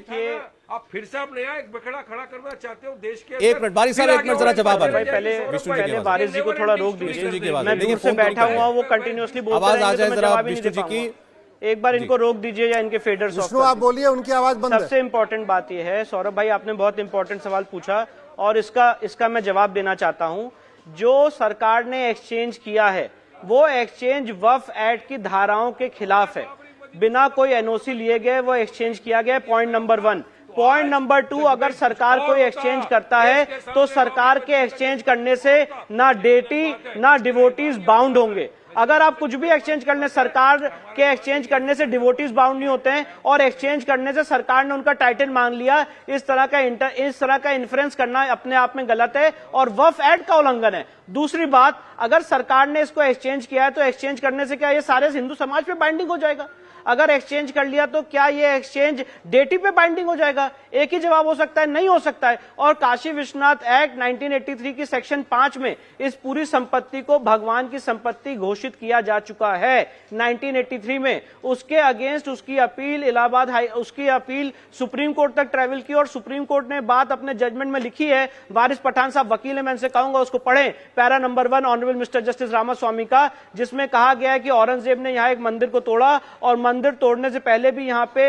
आप फिर से आप नया एक बखेड़ा खड़ा करना चाहते हो देश के एक मिनट बारी साहब, एक मिनट जरा जवाब आ रहा है। पहले विष्णु जी की आवाज। वारिस जी को थोड़ा रोक विष्णु जी की दीजिए। आवाज। मैं देखिए, दूर से फोन तो बैठा नहीं हुआ कर वो कंटिन्यूअसली बोलते आवाज आ रहेंगे जाए तो मैं जरा जवाब ही नहीं विष्णु दे जी की। पाऊंगा। एक बार इनको रोक दीजिए या इनके फेडर्स ऑफ विष्णु आप बोलिए, उनकी आवाज बंद है। सबसे इंपॉर्टेंट बात यह है, सौरभ भाई आपने बहुत इंपॉर्टेंट सवाल पूछा और इसका मैं जवाब देना चाहता हूं। जो सरकार ने एक्सचेंज किया है वो एक्सचेंज वक्फ एक्ट की धाराओं के खिलाफ है, बिना कोई एनओसी लिए गए वो एक्सचेंज किया गया। Point number 1। पॉइंट नंबर 2, अगर सरकार कोई एक्सचेंज करता है तो सरकार के एक्सचेंज करने से ना डेटी ना डिवोटीज बाउंड होंगे। अगर आप कुछ भी एक्सचेंज करने, सरकार के एक्सचेंज करने से डिवोटीज बाउंड नहीं होते हैं और एक्सचेंज करने से सरकार ने उनका टाइटल मान लिया, इस तरह का इन्फ्लुएंस करना अपने आप में गलत है और वक्फ एक्ट का उल्लंघन है। दूसरी बात, अगर सरकार ने इसको एक्सचेंज किया है तो एक्सचेंज करने से क्या ये सारे हिंदू समाज पे बाइंडिंग हो जाएगा? अगर एक्सचेंज कर लिया तो क्या ये एक्सचेंज डेटी पे बाइंडिंग हो जाएगा? एक ही जवाब हो सकता है, नहीं हो सकता है। और काशी विश्वनाथ एक्ट 1983 की सेक्शन 5 में इस पूरी संपत्ति को भगवान की संपत्ति घोषित किया जा चुका है 1983 में। उसके अगेंस्ट उसकी अपील इलाहाबाद उसकी अपील सुप्रीम कोर्ट तक ट्रेवल की और सुप्रीम कोर्ट ने बात अपने जजमेंट में लिखी है। वारिस पठान साहब वकील है, मैं इनसे कहूंगा उसको पढ़ें। Para number 1 honourable mister justice Ramaswamy का, जिसमें कहा गया है कि औरंगजेब ने यहां एक मंदिर को तोड़ा और मंदिर तोड़ने से पहले भी यहां पे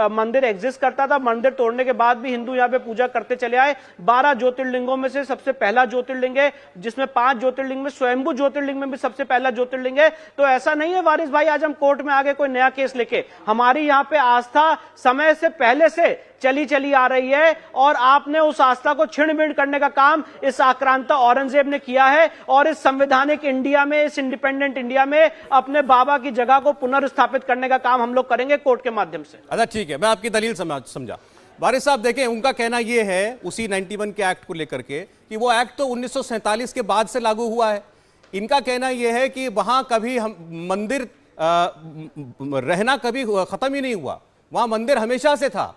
मंदिर एग्जिस्ट करता था, मंदिर तोड़ने के बाद भी हिंदू यहां पे पूजा करते चले आए। 12 ज्योतिर्लिंगों में से सबसे पहला ज्योतिर्लिंग है, जिसमें 5 ज्योतिर्लिंग में स्वयंभू ज्योतिर्लिंग में भी सबसे पहला ज्योतिर्लिंग है। तो ऐसा नहीं है वारिस भाई आज हम कोर्ट में आ गए कोई नया केस लेके। हमारी यहां पे आस्था समय से पहले से चली आ रही है और आपने उस आस्था को छिड़-बिड़ करने का काम इस आक्रांता औरंगजेब ने किया है और इस संवैधानिक इंडिया में, इस इंडिपेंडेंट इंडिया में अपने बाबा की जगह को पुनर्स्थापित करने का काम हम लोग करेंगे कोर्ट के माध्यम से। अच्छा ठीक है, मैं आपकी दलील समझा। वारिस साहब देखें, उनका कहना यह है उसी 91 के एक्ट को लेकर के कि वो एक्ट तो 1947 के बाद से लागू हुआ है। इनका कहना यह है कि वहां कभी हम मंदिर रहना कभी खत्म ही नहीं हुआ, वहां मंदिर हमेशा से था।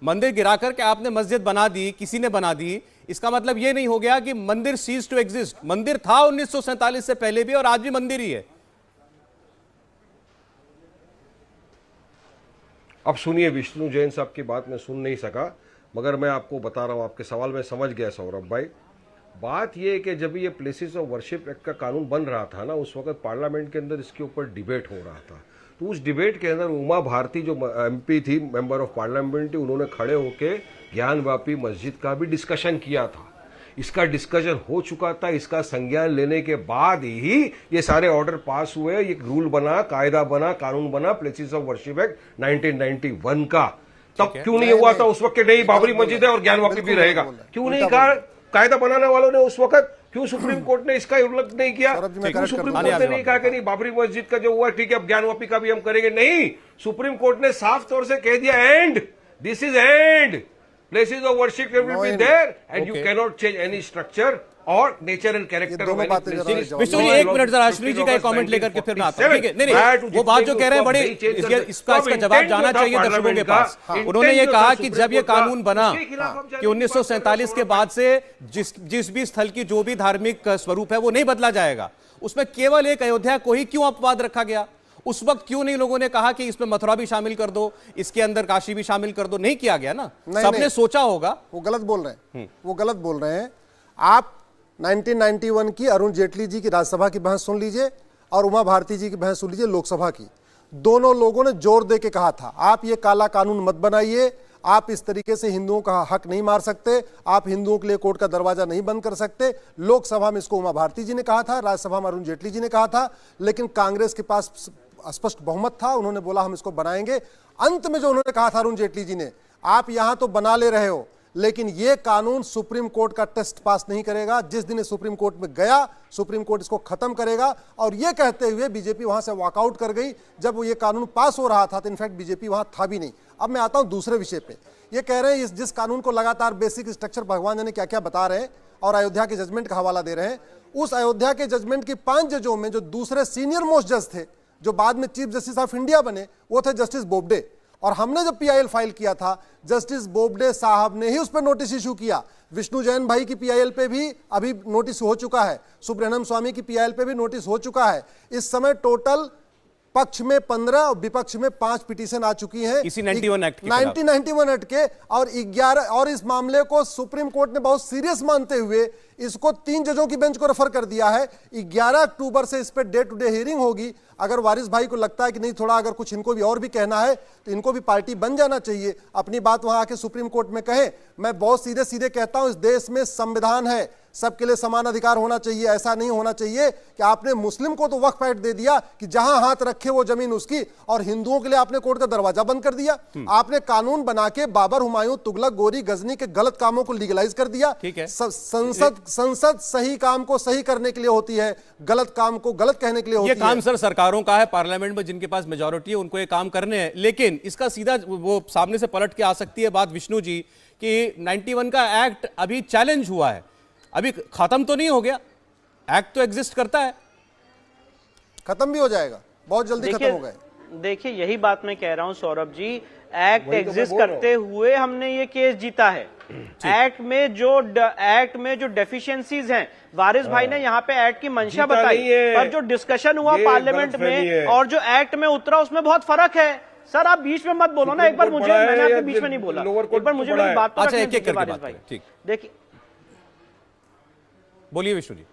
मंदिर गिरा करके आपने मस्जिद बना दी, किसी ने बना दी, इसका मतलब यह नहीं हो गया कि मंदिर सीज टू एग्जिस्ट। मंदिर था 1947 से पहले भी और आज भी मंदिर ही है। अब सुनिए, विष्णु जैन साहब की बात मैं सुन नहीं सका, मगर मैं आपको बता रहा हूं, आपके सवाल में समझ गया सौरभ भाई। बात यह है कि जब ये प्लेसेस ऑफ वर्शिप एक्ट का कानून बन रहा था ना, उस वक्त पार्लियामेंट के अंदर इसके ऊपर डिबेट हो रहा था। तो उस डिबेट के अंदर उमा भारती जो एमपी थी, मेंबर ऑफ पार्लियामेंट थी, उन्होंने खड़े होकर ज्ञानवापी मस्जिद का भी डिस्कशन किया था। इसका डिस्कशन हो चुका था, इसका संज्ञान लेने के बाद ही ये सारे ऑर्डर पास हुए, ये रूल बना, कायदा बना, कानून बना, प्लेसेस ऑफ वर्शिप एक्ट 1991 का। तब क्यों नहीं हुआ था उस वक्त के नहीं बाबरी मस्जिद है और ज्ञानवापी भी रहेगा? क्यों नहीं कहा? कायदा बनाने वालों ने उस वक्त क्यों सुप्रीम कोर्ट ने इसका उल्लेख नहीं किया? क्यों सुप्रीम कोर्ट ने नहीं कहा कि नहीं बाबरी मस्जिद का जो हुआ ठीक है, अब ज्ञानवापी का भी हम करेंगे? नहीं, सुप्रीम कोर्ट ने साफ तौर से कह दिया and, this is and, places of worship will be there and you cannot change any structure or nature and character of any place। Vishnu ji एक मिनट जरा अश्विनी जी का एक कमेंट लेकर के फिर मैं आता हूं। ठीक है, नहीं वो बात जो कह रहे हैं बड़े इसका जवाब जाना चाहिए दर्शकों के पास। उन्होंने ये कहा कि जब ये कानून बना कि 1947 के बाद से जिस भी स्थल की जो भी धार्मिक स्वरूप है वो नहीं बदला जाएगा, उसमें केवल एक अयोध्या को ही क्यों अपवाद रखा गया? उस वक्त क्यों नहीं लोगों ने कहा कि इसमें मथुरा भी शामिल कर दो, इसके अंदर काशी भी शामिल कर दो? नहीं किया गया ना, सबने सोचा होगा। वो गलत बोल रहे हैं, वो गलत बोल रहे हैं। आप 1991 की अरुण जेटली जी की राज्यसभा की बहस सुन लीजिए और उमा भारती जी की बहस सुन लीजिए लोकसभा की। दोनों लोगों ने जोर दे के कहा था आप ये काला कानून मत बनाइए, आप इस तरीके से हिंदुओं का हक नहीं मार सकते, आप हिंदुओं के लिए कोर्ट का दरवाजा नहीं बंद कर सकते। लोकसभा में इसको उमा भारती जी ने कहा था, राज्यसभा में अरुण जेटली जी ने कहा था, लेकिन कांग्रेस के पास स्पष्ट बहुमत था, उन्होंने बोला हम इसको बनाएंगे। अंत में जो उन्होंने कहा था अरुण जेटली जी ने, आप यहां तो बना ले रहे हो लेकिन यह कानून सुप्रीम कोर्ट का टेस्ट पास नहीं करेगा। जिस दिन सुप्रीम कोर्ट में गया, सुप्रीम कोर्ट इसको खत्म करेगा। और यह कहते हुए बीजेपी वहां से वॉकआउट कर गई। जब वो ये कानून पास हो रहा था तो इनफैक्ट बीजेपी वहां था भी नहीं। अब मैं आता हूं दूसरे विषय पे। ये कह रहे हैं इस जिस कानून को लगातार बेसिक स्ट्रक्चर भगवान जाने क्या क्या बता रहे हैं और अयोध्या के जजमेंट का हवाला दे रहे हैं, उस अयोध्या के जजमेंट की 5 जजों में जो दूसरे सीनियर मोस्ट जज थे, जो बाद में चीफ जस्टिस ऑफ इंडिया बने, वो थे जस्टिस बोबडे। और हमने जब पीआईएल फाइल किया था, जस्टिस बोबडे साहब ने ही उस पर नोटिस इशू किया। विष्णु जैन भाई की पीआईएल पे भी अभी नोटिस हो चुका है, सुब्रह्मण्यम स्वामी की पीआईएल पे भी नोटिस हो चुका है। इस समय टोटल पक्ष में 15 और विपक्ष में 5 पिटीशन आ चुकी हैं इसी 91 एक्ट के खिलाफ। 1991 एक्ट के, और 11, और इस मामले को सुप्रीम कोर्ट ने बहुत सीरियस मानते हुए इसको 3 जजों की बेंच को रेफर कर दिया है। 11 अक्टूबर से इस per day to day hearing होगी। अगर वारिस भाई को लगता है कि नहीं, थोड़ा अगर कुछ इनको भी और भी कहना है तो इनको भी पार्टी बन जाना चाहिए, अपनी बात वहां आके सुप्रीम कोर्ट में कहें। मैं बहुत सीधे सीधे कहता हूं, इस देश में संविधान है, सबके लिए समान अधिकार होना चाहिए। ऐसा नहीं होना चाहिए कि आपने मुस्लिम को तो वक्फ एक्ट दे दिया कि जहां हाथ रखे वो जमीन उसकी, और हिंदुओं के लिए आपने कोर्ट का दरवाजा बंद कर दिया। आपने कानून बना के बाबर, हुमायूं, तुगलक, गोरी, गजनी के गलत कामों को लीगलाइज कर दिया। ठीक है। संसद सही काम को सही करने के लिए होती है, गलत काम को गलत कहने के लिए होती ये है। काम सर सरकारों का है, पार्लियामेंट में जिनके पास मेजॉरिटी है उनको ये काम करने हैं, लेकिन इसका सीधा वो सामने से पलट के आ सकती है बात विष्णु जी कि 91 का एक्ट अभी चैलेंज हुआ है, अभी खत्म तो नहीं हो गया, एक्ट तो एग्जिस्ट करता है। खत्म भी हो जाएगा, बहुत जल्दी खत्म हो गए। देखिए यही बात मैं कह रहा हूं सौरभ जी, एक्ट एग्जिस्ट करते हुए हमने ये केस जीता है। एक्ट में जो डेफिशिएंसीज हैं, वारिस भाई ने यहाँ पे एक्ट की मंशा बताई, पर जो डिस्कशन हुआ पार्लियामेंट में और जो एक्ट में उतरा उसमें बहुत फर्क है। सर आप बीच में मत बोलो ना, एक बार मुझे, मैंने आपके बीच में नहीं बोला, एक बार मुझे मेरी बात तो अच्छा, रखने एक-एक दीजिए करके वारिस बात भाई। ठीक। देखिए बोलिए विष्णु जी।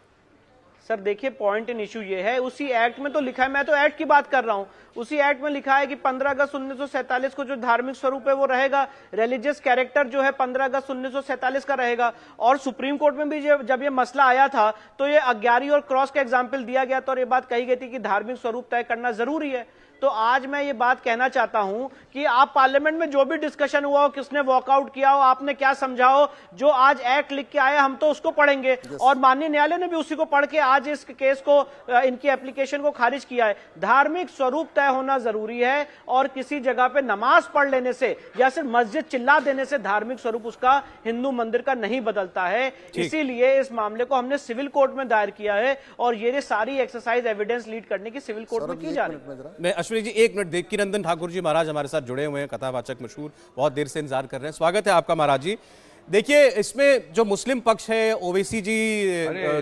सर देखिए पॉइंट इन इशू ये है, उसी एक्ट में तो लिखा है, मैं तो एक्ट की बात कर रहा हूं, उसी एक्ट में लिखा है कि 15 अगस्त 1947 को जो धार्मिक स्वरूप है वो रहेगा, रिलीजियस कैरेक्टर जो है 15 अगस्त 1947 का रहेगा। और सुप्रीम कोर्ट में भी जब ये मसला आया था तो ये अग्यारी और क्रॉस का एग्जाम्पल दिया गया था और ये बात कही गई थी कि धार्मिक स्वरूप तय करना जरूरी है। तो आज मैं ये बात कहना चाहता हूं कि आप पार्लियामेंट में जो भी डिस्कशन हुआ हो, किसने वॉकआउट किया हो, आपने क्या समझा हो, जो आज एक्ट लिख के आया हम तो उसको पढ़ेंगे, और माननीय न्यायालय ने भी उसी को पढ़ के आज इस केस को, इनकी एप्लीकेशन को खारिज किया है। धार्मिक स्वरूप तय होना जरूरी है, और किसी जगह पे नमाज पढ़ लेने से या सिर्फ मस्जिद चिल्ला देने से धार्मिक स्वरूप उसका हिंदू मंदिर का नहीं बदलता है। इसीलिए इस मामले को हमने सिविल कोर्ट में दायर किया है, और ये सारी एक्सरसाइज एविडेंस लीड करने की सिविल कोर्ट में की जा रही है। अश्विनी जी एक मिनट, देवकी नंदन ठाकुर जी महाराज हमारे साथ जुड़े हुए हैं, कथावाचक मशहूर, बहुत देर से इंतजार कर रहे हैं। स्वागत है आपका महाराज जी। देखिए इसमें जो मुस्लिम पक्ष है, ओवैसी जी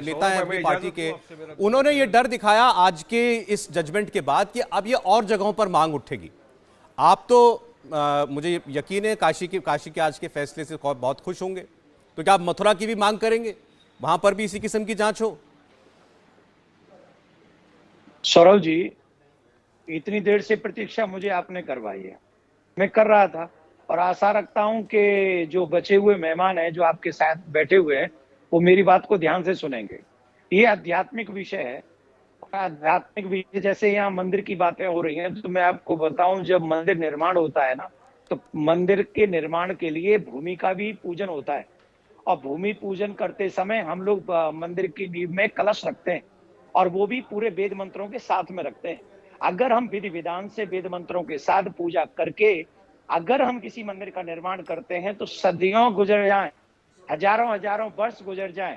नेता है अपनी पार्टी के, उन्होंने ये डर दिखाया आज के इस जजमेंट के बाद कि अब ये और जगहों पर मांग उठेगी। आप तो मुझे यकीन है काशी के आज के फैसले से बहुत खुश होंगे, तो क्या आप मथुरा की भी मांग करेंगे, वहां पर भी इसी किस्म की जांच हो? सौरभ जी, इतनी देर से प्रतीक्षा मुझे आपने करवाई है, मैं कर रहा था, और आशा रखता हूं कि जो बचे हुए मेहमान हैं जो आपके साथ बैठे हुए हैं वो मेरी बात को ध्यान से सुनेंगे। ये आध्यात्मिक विषय है, आध्यात्मिक विषय, जैसे यहाँ मंदिर की बातें हो रही हैं, तो मैं आपको बताऊं, जब मंदिर निर्माण होता है ना, तो मंदिर के निर्माण के लिए भूमि का भी पूजन होता है, और भूमि पूजन करते समय हम लोग मंदिर की नींव में कलश रखते हैं, और वो भी पूरे वेद मंत्रों के साथ में रखते हैं। अगर हम विधि विधान से वेद मंत्रों के साथ पूजा करके अगर हम किसी मंदिर का निर्माण करते हैं तो सदियों गुजर जाएं, हजारों वर्ष गुजर जाएं,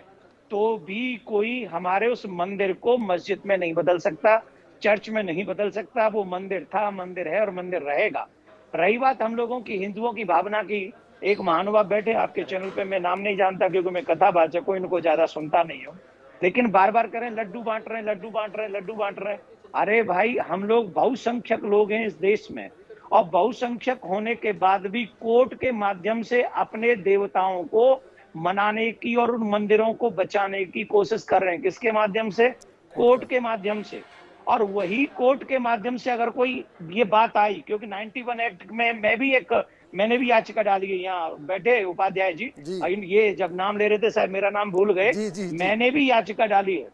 तो भी कोई हमारे उस मंदिर को मस्जिद में नहीं बदल सकता, चर्च में नहीं बदल सकता। वो मंदिर था, मंदिर है और मंदिर रहेगा। रही बात हम लोगों की, हिंदुओं की भावना की, एक महानुभाव बैठे आपके चैनल पे, मैं नाम नहीं जानता क्योंकि मैं कथावाचक हूं, इनको ज्यादा सुनता नहीं हूं, लेकिन बार बार करें लड्डू बांट रहे हैं, लड्डू बांट रहे हैं, लड्डू बांट रहे हैं। अरे भाई, हम लोग बहुसंख्यक लोग हैं इस देश में, और बहुसंख्यक होने के बाद भी कोर्ट के माध्यम से अपने देवताओं को मनाने की और उन मंदिरों को बचाने की कोशिश कर रहे हैं। किसके माध्यम से? कोर्ट के माध्यम से। और वही कोर्ट के माध्यम से अगर कोई ये बात आई, क्योंकि 91 एक्ट में मैंने भी याचिका डाली है, यहाँ बैठे उपाध्याय जी, ये जब नाम ले रहे थे शायद मेरा नाम भूल गए, मैंने भी याचिका डाली है,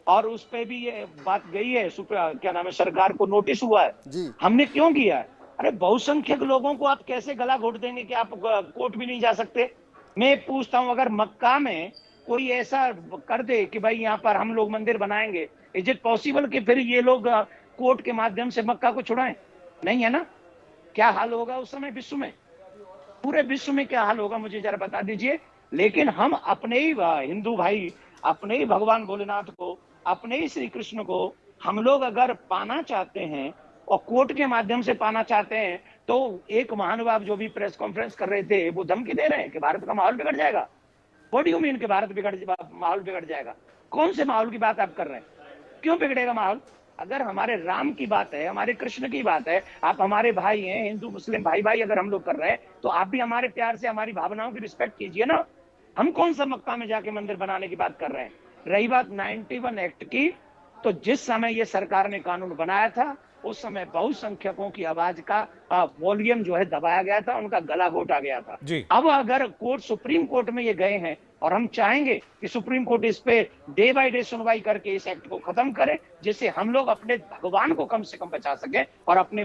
और उस पे भी ये बात गई है, क्या नाम है, सरकार को नोटिस हुआ है। हमने क्यों किया है? अरे बहुसंख्यक लोगों को आप कैसे गला घोट देंगे कि आप कोर्ट भी नहीं जा सकते? मैं पूछता हूं, अगर मक्का में कोई ऐसा कर दे कि भाई यहाँ पर हम लोग मंदिर बनाएंगे, इज इट पॉसिबल कि फिर ये लोग कोर्ट के माध्यम से मक्का को छुड़ाएं? नहीं है ना। क्या हाल होगा उस समय विश्व में, पूरे विश्व में क्या हाल होगा मुझे जरा बता दीजिए। लेकिन हम अपने ही हिंदू भाई, अपने ही भगवान भोलेनाथ को, अपने ही श्री कृष्ण को हम लोग अगर पाना चाहते हैं और कोर्ट के माध्यम से पाना चाहते हैं, तो एक महानुभाव जो भी प्रेस कॉन्फ्रेंस कर रहे थे वो धमकी दे रहे हैं कि भारत का माहौल बिगड़ जाएगा। व्हाट डू यू मीन कि माहौल बिगड़ जाएगा? कौन से माहौल की बात आप कर रहे हैं? क्यों बिगड़ेगा माहौल? अगर हमारे राम की बात है, हमारे कृष्ण की बात है, आप हमारे भाई हैं, हिंदू मुस्लिम भाई भाई अगर हम लोग कर रहे हैं, तो आप भी हमारे प्यार से हमारी भावनाओं की रिस्पेक्ट कीजिए ना। हम कौन सा मक्का में जाके मंदिर बनाने की बात कर रहे हैं। रही बात 91 एक्ट की, तो जिस समय ये सरकार ने कानून बनाया था उस समय बहुसंख्यकों की आवाज का वॉल्यूम जो है दबाया गया था, उनका गला घोटा गया था। जी। अब अगर कोर्ट सुप्रीम कोर्ट में ये गए हैं और हम चाहेंगे कि सुप्रीम कोर्ट इस पे डे बाय डे सुनवाई करके इस एक्ट को खत्म करे, जिससे हम लोग अपने भगवान को कम से कम बचा सके और अपने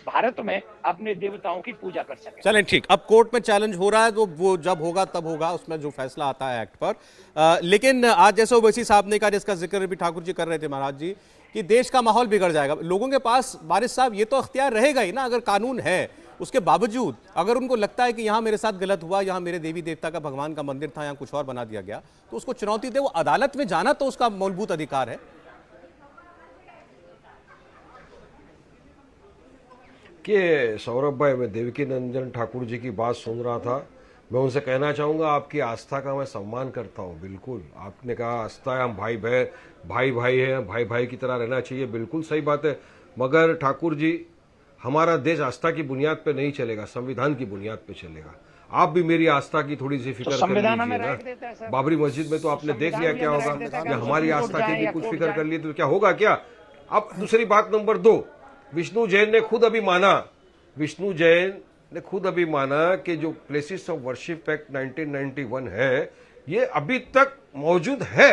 भारत में अपने देवताओं की पूजा कर सके। चलें ठीक, अब कोर्ट में चैलेंज हो रहा है तो वो जब होगा तब होगा, उसमें जो फैसला आता है एक्ट पर। लेकिन आज जैसे ओवैसी साहब ने कहा, जिसका जिक्र भी ठाकुर जी कर रहे थे महाराज जी, कि देश का माहौल बिगड़ जाएगा। लोगों के पास वारिस साहब ये तो अख्तियार रहेगा ही ना, अगर कानून है उसके बावजूद अगर उनको लगता है कि यहाँ मेरे साथ गलत हुआ, यहाँ मेरे देवी देवता का भगवान का मंदिर था, यहाँ कुछ और बना दिया गया, तो उसको चुनौती दे। वो अदालत में जाना तो उसका मूलभूत अधिकार है। कि सौरभ भाई, मैं देवकी नंदन ठाकुर जी की बात सुन रहा था, मैं उनसे कहना चाहूंगा आपकी आस्था का मैं सम्मान करता हूं। बिल्कुल आपने कहा आस्था है, हम भाई भाई हैं, भाई भाई की तरह रहना चाहिए, बिल्कुल सही बात है। मगर ठाकुर जी, हमारा देश आस्था की बुनियाद पे नहीं चलेगा, संविधान की बुनियाद पे चलेगा। आप भी मेरी आस्था की थोड़ी सी फिक्र कर लीजिए ना। बाबरी मस्जिद में तो आपने देख लिया क्या होगा, या हमारी आस्था की भी कुछ फिक्र कर ली तो क्या होगा क्या। अब दूसरी बात नंबर 2, विष्णु जैन ने खुद अभी माना कि जो प्लेसेस ऑफ वर्शिप एक्ट 1991 है, ये अभी तक मौजूद है।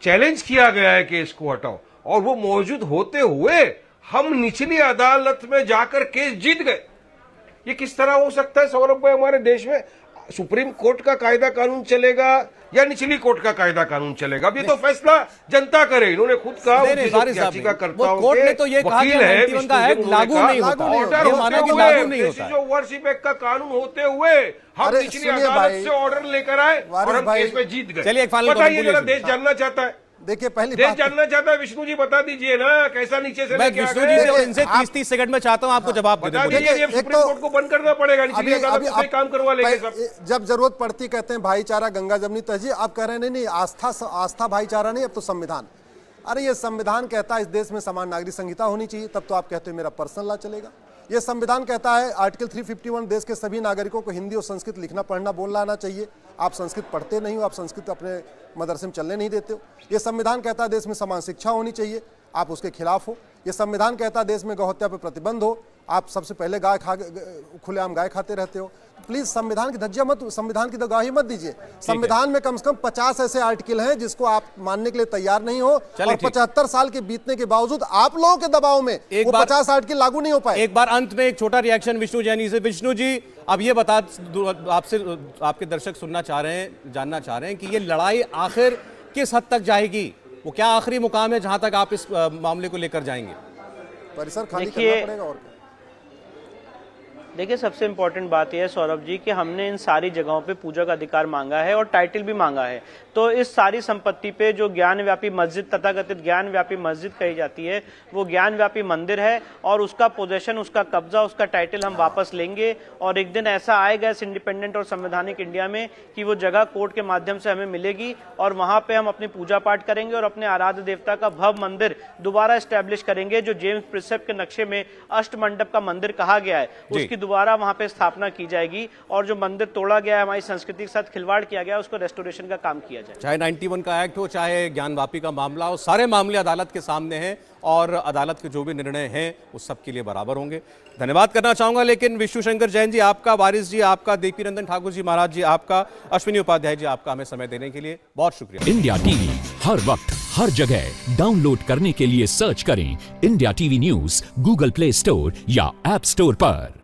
चैलेंज किया गया है कि इसको हटाओ, और वो मौजूद होते हुए हम निचली अदालत में जाकर केस जीत गए। ये किस तरह हो सकता है सौरभ भाई। हमारे देश में सुप्रीम कोर्ट का कायदा कानून चलेगा या निचली कोर्ट का कायदा कानून चलेगा, अब ये तो फैसला जनता करे। इन्होंने खुद कहा कोर्ट ने तो ये कहा कि 91 का एक्ट लागू नहीं होता, ये माना कि लागू नहीं होता। जो वर्शिप एक्ट का कानून होते हुए हम निचली अदालत से ऑर्डर लेकर आए और हम केस में जीत गए। चलिए एक फाइनल बताइए जरा, देश जानना चाहता है। देखिए पहली देश बात जानना चाहता है, विष्णु जी बता दीजिए ना, कैसा नीचे से मैं लेके आ विष्णु जी से गए। इनसे 30 सेकंड में चाहता हूं आपको जवाब दे बता दें। दीजिए, अब सुप्रीम कोर्ट को बंद करना पड़ेगा, निचली अदालत से काम करवा लेंगे सब। जब जरूरत पड़ती कहते हैं भाईचारा, गंगा जमनी तहजीब, आप कह रहे हैं नहीं आस्था भाईचारा नहीं, अब तो संविधान। अरे ये संविधान कहता है इस देश में समान नागरिक संहिता होनी चाहिए, तब तो आप कहते हैं मेरा पर्सनल लॉ चलेगा। ये संविधान कहता है आर्टिकल 351 देश के सभी नागरिकों को हिंदी और संस्कृत लिखना पढ़ना बोलना आना चाहिए। आप संस्कृत पढ़ते नहीं हो, आप संस्कृत अपने मदरसे में चलने नहीं देते हो। ये संविधान कहता है देश में समान शिक्षा होनी चाहिए, आप उसके खिलाफ हो। ये संविधान कहता है देश में गौहत्या पर प्रतिबंध हो, आप सबसे पहले खुलेआम गाय खाते रहते हो। प्लीज संविधान की धज्जियां मत, संविधान की गवाही मत दीजिए। संविधान में कम से कम 50 ऐसे आर्टिकल हैं जिसको आप मानने के लिए तैयार नहीं हो, और 75 साल के बीतने के बावजूद आप लोगों के दबाव में वो 50 आर्टिकल लागू नहीं हो पाए। एक बार अंत में एक छोटा रिएक्शन विष्णु जैनी से। विष्णु जी, अब ये बता, आपसे आपके दर्शक सुनना चाह रहे हैं, जानना चाह रहे हैं कि ये लड़ाई आखिर किस हद तक जाएगी, वो क्या आखिरी मुकाम है जहां तक आप इस मामले को लेकर जाएंगे। परिसर खाली करना पड़ेगा और क्या। देखिए, सबसे इम्पोर्टेंट बात यह है सौरभ जी कि हमने इन सारी जगहों पे पूजा का अधिकार मांगा है और टाइटल भी मांगा है। तो इस सारी संपत्ति पे जो ज्ञानव्यापी मस्जिद, तथाकथित ज्ञानव्यापी मस्जिद कही जाती है, वो ज्ञानव्यापी मंदिर है, और उसका पोजेशन, उसका कब्जा, उसका टाइटल हम वापस लेंगे। और एक दिन ऐसा आएगा इस इंडिपेंडेंट और संवैधानिक इंडिया में कि वो जगह कोर्ट के माध्यम से हमें मिलेगी, और वहां पे हम अपनी पूजा पाठ करेंगे और अपने आराध्य देवता का भव्य मंदिर दोबारा स्टैब्लिश करेंगे, जो जेम्स प्रिसेप के नक्शे में अष्टमंडप का मंदिर कहा गया है, उसकी दोबारा वहां पे स्थापना की जाएगी। और जो मंदिर तोड़ा गया है, हमारी संस्कृति के साथ खिलवाड़ किया गया, उसको रेस्टोरेशन का काम किया जाए। चाहे 91 का एक्ट हो, चाहे ज्ञानवापी का मामला हो, सारे मामले अदालत के सामने हैं, और अदालत के जो भी निर्णय हैं वो सबके लिए बराबर होंगे। धन्यवाद करना चाहूंगा लेकिन विष्णु शंकर जैन जी आपका, वारिस जी आपका, देवकी नंदन ठाकुर जी महाराज जी आपका, अश्विनी उपाध्याय जी आपका, हमें समय देने के लिए बहुत शुक्रिया। इंडिया टीवी हर वक्त हर जगह डाउनलोड करने के लिए सर्च करें India TV news Google play store या ऐप स्टोर पर।